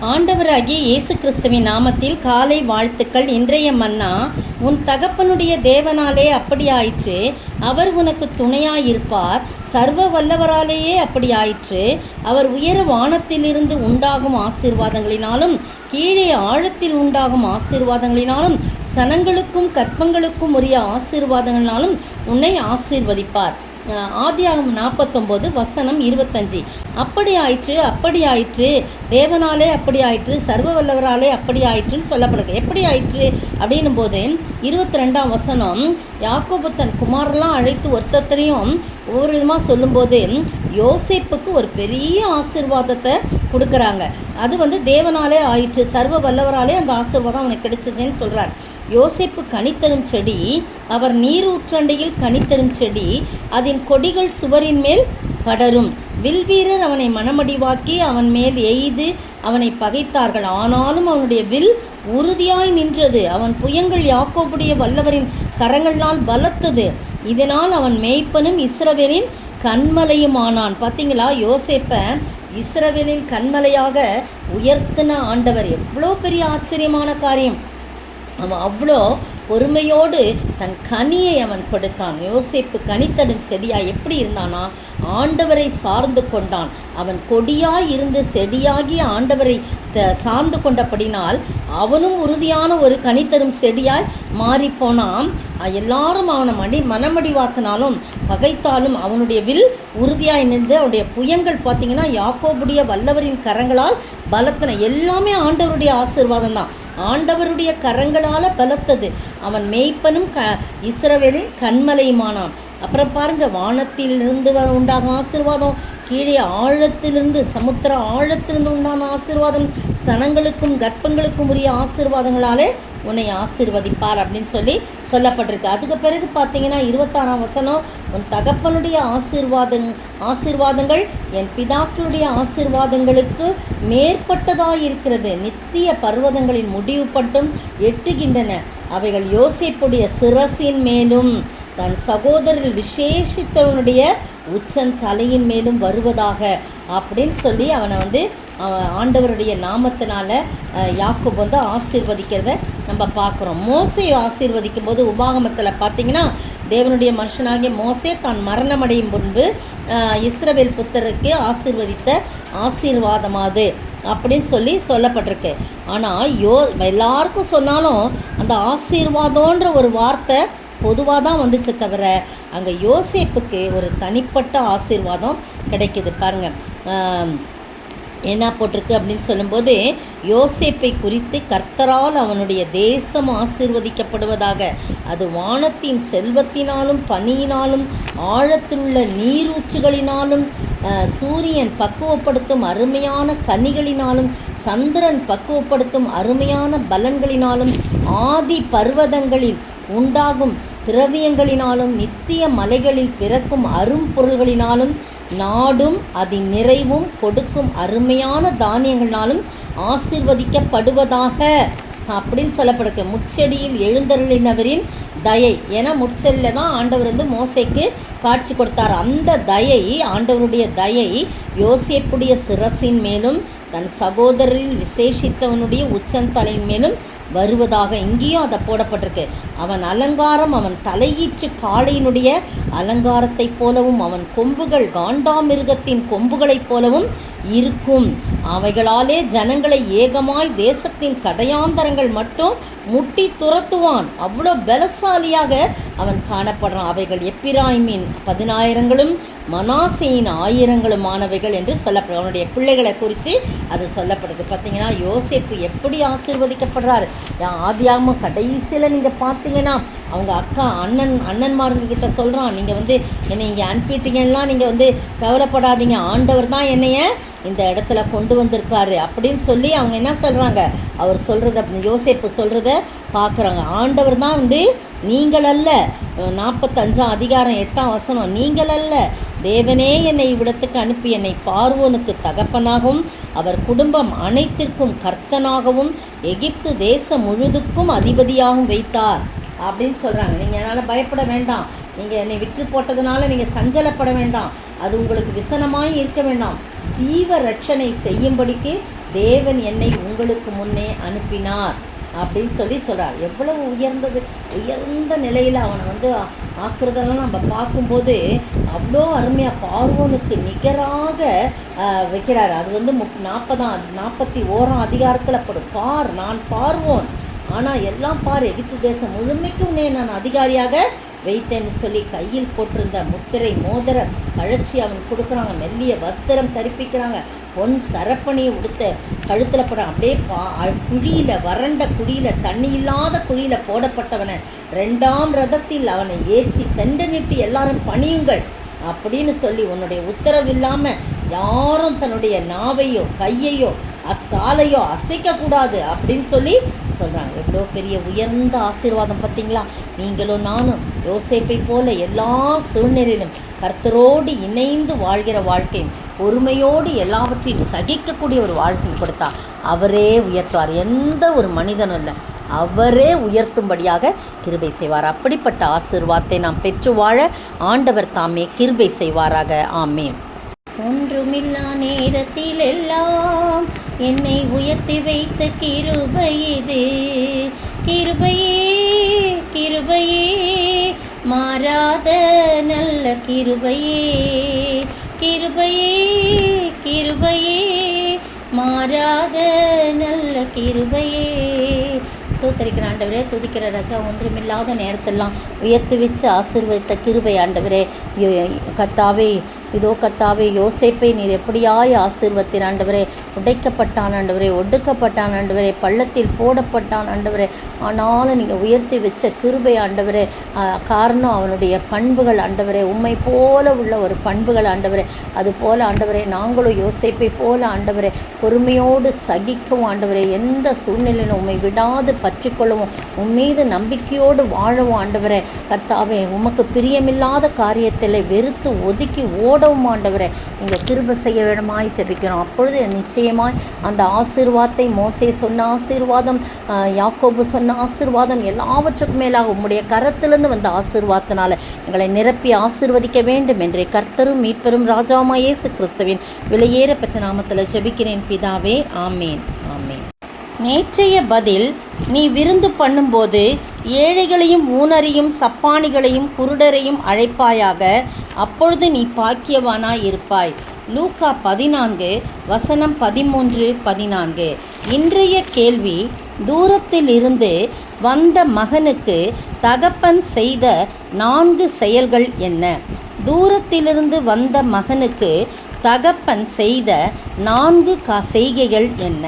ஆண்டவராகிய இயேசு கிறிஸ்துவின் நாமத்தில் காலை வாழ்த்துக்கள். இன்றைய மன்னா, உன் தகப்பனுடைய தேவனாலே அப்படியாயிற்று, அவர் உனக்கு துணையாயிருப்பார். சர்வ வல்லவராலேயே அப்படியாயிற்று, அவர் உயர வானத்திலிருந்து உண்டாகும் ஆசீர்வாதங்களினாலும் கீழே ஆழத்தில் உண்டாகும் ஆசீர்வாதங்களினாலும் ஸ்தனங்களுக்கும் கற்பங்களுக்கும் உரிய ஆசீர்வாதங்களினாலும் உன்னை ஆசீர்வதிப்பார். ஆதியாகமம் 49:25. அப்படி ஆயிற்று, தேவனாலே அப்படி ஆயிற்று, சர்வ வல்லவராலே அப்படி ஆயிற்றுன்னு சொல்லப்படுது. எப்படி ஆயிற்று அப்படின்னும் போது 22ஆம் வசனம், யாக்கோபு தன் குமாரெல்லாம் அழைத்து ஒருத்தரையும் ஒவ்வொரு விதமாக சொல்லும்போது யோசேப்புக்கு ஒரு பெரிய ஆசீர்வாதத்தை கொடுக்குறாங்க. அது தேவனாலே ஆயிற்று, சர்வ வல்லவராலே அந்த ஆசீர்வாதம் அவனுக்கு கிடைச்சிச்சின்னு சொல்கிறார். யோசேப்பு கனித்தரும் செடி, அவர் நீரூற்றண்டையில் கனித்தரும் செடி, அதன் கொடிகள் சுவரின் மேல் படரும். வில்வீரர் அவனை மனமடிவாக்கி அவன் மேல் எய்து அவனை பகைத்தார்கள். ஆனாலும் அவனுடைய வில் உறுதியாய் நின்றது. அவன் புயங்கள் யாக்கோபுடைய வல்லவரின் கரங்களினால் பலத்தது. இதனால் அவன் மேய்ப்பனும் இஸ்ரவேலின் கண்மலையும் ஆனான். பார்த்தீங்களா, யோசேப்பை இஸ்ரவேலின் கண்மலையாக உயர்த்தின ஆண்டவர். எவ்வளோ பெரிய ஆச்சரியமான காரியம்! அவன் அவ்வளோ பொறுமையோடு தன் கனியை அவன் கொடுத்தான். யோசேப்பு கனித்தடும் செடியாய் எப்படி இருந்தானா, ஆண்டவரை சார்ந்து கொண்டான். அவன் கொடியாய் இருந்து செடியாகி ஆண்டவரை சார்ந்து கொண்டபடினால் அவனும் உறுதியான ஒரு கனித்தரும் செடியாய் மாறிப்போனான். எல்லாரும் அவனை மனமடிவாக்கினாலும் பகைத்தாலும் அவனுடைய வில் உறுதியாய் நின்று அவனுடைய புயங்கள் பார்த்திங்கன்னா யாக்கோபுடைய வல்லவரின் கரங்களால் பலத்தன. எல்லாமே ஆண்டவருடைய ஆசீர்வாதம் தான், ஆண்டவருடைய கரங்களால் பலத்தது. அவன் மேய்ப்பனும் இஸ்ரவேலின் கண்மலையுமானான். அப்புறம் பாருங்க, வானத்திலிருந்து உண்டான ஆசீர்வாதம், கீழே ஆழத்திலிருந்து சமுத்திர ஆழத்திலிருந்து உண்டான ஆசீர்வாதம், ஸ்தனங்களுக்கும் கர்ப்பங்களுக்கும் உரிய ஆசீர்வாதங்களாலே உன்னை ஆசீர்வதிப்பார் அப்படின்னு சொல்லப்பட்டிருக்கு. அதுக்கு பிறகு பார்த்தீங்கன்னா 26ஆம் வசனம், உன் தகப்பனுடைய ஆசீர்வாதங்கள் என் பிதாக்களுடைய ஆசீர்வாதங்களுக்கு மேற்பட்டதாக இருக்கிறது. நித்திய பர்வதங்களின் முடிவு பட்டும் எட்டுகின்றன. அவைகள் யோசேப்புடைய சிரசின் மேலும் தன் சகோதரர் விசேஷித்தவனுடைய உச்சன் தலையின் மேலும் வருவதாக அப்படின்னு சொல்லி அவனை ஆண்டவருடைய நாமத்தினால யாக்கோபு ஆசீர்வதிக்கிறத நம்ம பார்க்குறோம். மோசையை ஆசீர்வதிக்கும் போது உபாகமத்தில் பார்த்தீங்கன்னா, தேவனுடைய மனுஷனாகிய மோசே தான் மரணமடையும் முன்பு இஸ்ரவேல் புத்தருக்கு ஆசீர்வதித்த ஆசீர்வாதமாது அப்படின்னு சொல்லப்பட்டிருக்கு. ஆனால் எல்லாருக்கும் சொன்னாலும் அந்த ஆசீர்வாதம்ன்ற ஒரு வார்த்தை பொதுவாக தான் வந்துச்சு தவிர அங்கே யோசேப்புக்கு ஒரு தனிப்பட்ட ஆசீர்வாதம் கிடைக்கிது. பாருங்கள் என்ன போட்டிருக்கு அப்படின்னு சொல்லும்போது, யோசேப்பை குறித்து கர்த்தரால் அவனுடைய தேசம் ஆசீர்வதிக்கப்படுவதாக, அது வானத்தின் செல்வத்தினாலும் பனியினாலும் ஆழத்திலுள்ள நீரூற்றுகளினாலும் சூரியன் பக்குவப்படுத்தும் அருமையான கனிகளினாலும் சந்திரன் பக்குவப்படுத்தும் அருமையான பலன்களினாலும் ஆதி பர்வதங்களில் உண்டாகும் திரவியங்களினாலும் நித்திய மலைகளில் பிறக்கும் அரும்பொருள்களினாலும் நாடும் அதன் நிறைவும் கொடுக்கும் அருமையான தானியங்களினாலும் ஆசீர்வதிக்கப்படுவதாக அப்படின்னு சொல்லப்படுது. முச்செடியில் எழுந்தருளினவரின் தயை, ஏன்னா முச்செடியில் தான் ஆண்டவர் மோசைக்கு காட்சி கொடுத்தார். அந்த தயை, ஆண்டவருடைய தயை யோசேப்புடைய சிரசின் மேலும் தன் சகோதரில் விசேஷித்தவனுடைய உச்சந்தலையின் மேலும் வருவதாக. இங்கேயும் அதை போடப்பட்டிருக்கு. அவன் அலங்காரம் அவன் தலையீற்று காளையினுடைய அலங்காரத்தைப் போலவும் அவன் கொம்புகள் காண்டாமிருகத்தின் கொம்புகளைப் போலவும் இருக்கும். அவைகளாலே ஜனங்களை ஏகமாய் தேசத்தின் கடையாந்தரங்கள் மட்டும் முட்டி துரத்துவான். அவ்வளோ பலசாலியாக அவன் காணப்படுறான். அவைகள் எப்பிராயிமின் 10,000ங்களும் மனாசேயின் 1000ங்களுமானவைகள் என்று சொல்லப்படுது. அவனுடைய பிள்ளைகளை குறித்து அது சொல்லப்படுது. பார்த்தீங்கன்னா, யோசேப்பு எப்படி ஆசீர்வதிக்கப்படுறாரு. ஆதியாகமம் கடைசியில் நீங்கள் பார்த்தீங்கன்னா, அவங்க அக்கா அண்ணன்மார்கிட்ட சொல்கிறான், நீங்கள் என்னை இங்கே அனுப்பிட்டீங்கன்னா நீங்கள் கவலைப்படாதீங்க, ஆண்டவர் தான் என்னைய இந்த இடத்துல கொண்டு வந்திருக்காரு அப்படின்னு சொல்லி அவங்க என்ன சொல்கிறாங்க, அவர் சொல்கிறத யோசேப்பு சொல்கிறத பார்க்குறாங்க. ஆண்டவர் தான் நீங்கள் அல்ல, 45ஆம் அதிகாரம் 8ஆம் வசனம், நீங்கள் அல்ல, தேவனே என்னை இவ்விடத்துக்கு அனுப்பி என்னை பார்வோனுக்கு தகப்பனாகவும் அவர் குடும்பம் அனைத்திற்கும் கர்த்தனாகவும் எகிப்து தேசம் முழுதுக்கும் அதிபதியாகவும் வைத்தார் அப்படின்னு சொல்கிறாங்க. நீங்கள் என்னால் பயப்பட வேண்டாம், நீங்கள் என்னை விற்று போட்டதுனால நீங்கள் சஞ்சலப்பட வேண்டாம், அது உங்களுக்கு விசனமாய் இருக்க வேண்டாம். ஜீவ ரட்சனை செய்யும்படிக்கு தேவன் என்னை உங்களுக்கு முன்னே அனுப்பினார் அப்படின்னு சொல்கிறார். எவ்வளவு உயர்ந்த நிலையில் அவனை வந்து ஆக்குறதெல்லாம் நம்ம பார்க்கும்போது அவ்வளோ அருமையாக பார்வோனுக்கு நிகராக வைக்கிறார். அது வந்து 41ஆம் அதிகாரத்தில் பார், நான் பார்வோன், ஆனால் எல்லாம் பார், எகிப்து தேசம் முழுமைக்கும் நான் அதிகாரியாக வைத்தேன்னு சொல்லி கையில் போட்டிருந்த முத்திரை மோதிர கழற்சி அவன் கொடுக்குறாங்க. மெல்லிய வஸ்திரம் தரிப்பிக்கிறாங்க. பொன் சரப்பணியை உடுத்த கழுத்தில் போடுறாங்க. அப்படியே குழியில், வறண்ட குழியில், தண்ணி இல்லாத குழியில் போடப்பட்டவனை 2ஆம் ரதத்தில் அவனை ஏற்றி தண்டனிட்டு எல்லாரும் பணியுங்கள் அப்படின்னு சொல்லி, உன்னுடைய உத்தரவு இல்லாமல் யாரும் தன்னுடைய நாவையோ கையையோ காலையோ அசைக்கக்கூடாது அப்படின்னு சொல்லி சொல்கிறாங்க. எவ்வளோ பெரிய உயர்ந்த ஆசீர்வாதம் பார்த்தீங்களா? நீங்களும் நானும் யோசேப்பை போல எல்லா சூழ்நிலையிலும் கர்த்தரோடு இணைந்து வாழ்கிற வாழ்க்கையும் பொறுமையோடு எல்லாவற்றையும் சகிக்கக்கூடிய ஒரு வாழ்க்கையும் கொடுத்தா அவரே உயர்த்துவார். எந்த ஒரு மனிதனும் இல்லை, அவரே உயர்த்தும்படியாக கிருபை செய்வார். அப்படிப்பட்ட ஆசீர்வாதத்தை நாம் பெற்று வாழ ஆண்டவர் தாமே கிருபை செய்வாராக. ஆமென். ஒன்றுமில்லா நேரத்தில் எல்லாம் என்னை உயர்த்தி வைத்த கிருபை இது. கிருபையே கிருபையே மாறாத நல்ல கிருபையே. கிருபையே கிருபையே மாறாத நல்ல கிருபையே. ஸ்தோத்திரிக்கிற ஆண்டவரே, துதிக்கிற ராஜா, ஒன்றுமில்லாத நேரத்தெல்லாம் உயர்த்தி வச்சு ஆசீர்வதித்த கிருபை ஆண்டவரே. கர்த்தாவே, இதோ கர்த்தாவே, யோசேப்பை நீர் எப்படியாய் ஆசீர்வதித்தீர் ஆண்டவரே. உடைக்கப்பட்டான் ஆண்டவரே, ஒடுக்கப்பட்டான் ஆண்டவரே, பள்ளத்தில் போடப்பட்டான் ஆண்டவரே. ஆனாலும் நீங்கள் உயர்த்தி வச்ச கிருபை ஆண்டவரே. காரணம் அவனுடைய பண்புகள் ஆண்டவரே, உம்மை போல உள்ள ஒரு பண்புகள் ஆண்டவரே. அதுபோல் ஆண்டவரே, நாங்களும் யோசேப்பை போல ஆண்டவரே பொறுமையோடு சகிக்கவும் ஆண்டவரே, எந்த சூழ்நிலையிலும் உம்மை விடாது பற்றிக்கொள்ளவும், உம்மீது நம்பிக்கையோடு வாழவும் ஆண்டவரே. கர்த்தாவே, உமக்கு பிரியமில்லாத காரியத்தில் வெறுத்து ஒதுக்கி ஓடவும் ஆண்டவரே நீங்கள் கிருபை செய்ய வேண்டுமாய் ஜெபிக்கிறோம். அப்பொழுது நிச்சயமாய் அந்த ஆசீர்வாதத்தை, மோசே சொன்ன ஆசீர்வாதம், யாக்கோபு சொன்ன ஆசீர்வாதம், எல்லாவற்றுக்கும் மேலாக உம்முடைய கரத்திலிருந்து வந்த ஆசீர்வாதத்தினால எங்களை நிரப்பி ஆசீர்வதிக்க வேண்டும் என்று கர்த்தரும் மீட்பரும் ராஜாவுமாய் இயேசு கிறிஸ்துவின் விலையேற பெற்ற நாமத்தில் ஜெபிக்கிறேன் பிதாவே. ஆமேன். ஆமேன். நேற்றைய பதில்: நீ விருந்து பண்ணும்போது ஏழைகளையும் ஊனரையும் சப்பானிகளையும் குருடரையும் அழைப்பாயாக, அப்பொழுது நீ பாக்கியவானாய் இருப்பாய். லூக்கா 14:13-14. இன்றைய கேள்வி: தூரத்தில் இருந்து வந்த மகனுக்கு தகப்பன் செய்த 4 செயல்கள் என்ன? தூரத்திலிருந்து வந்த மகனுக்கு தகப்பன் செய்த 4 செய்கைகள் என்ன?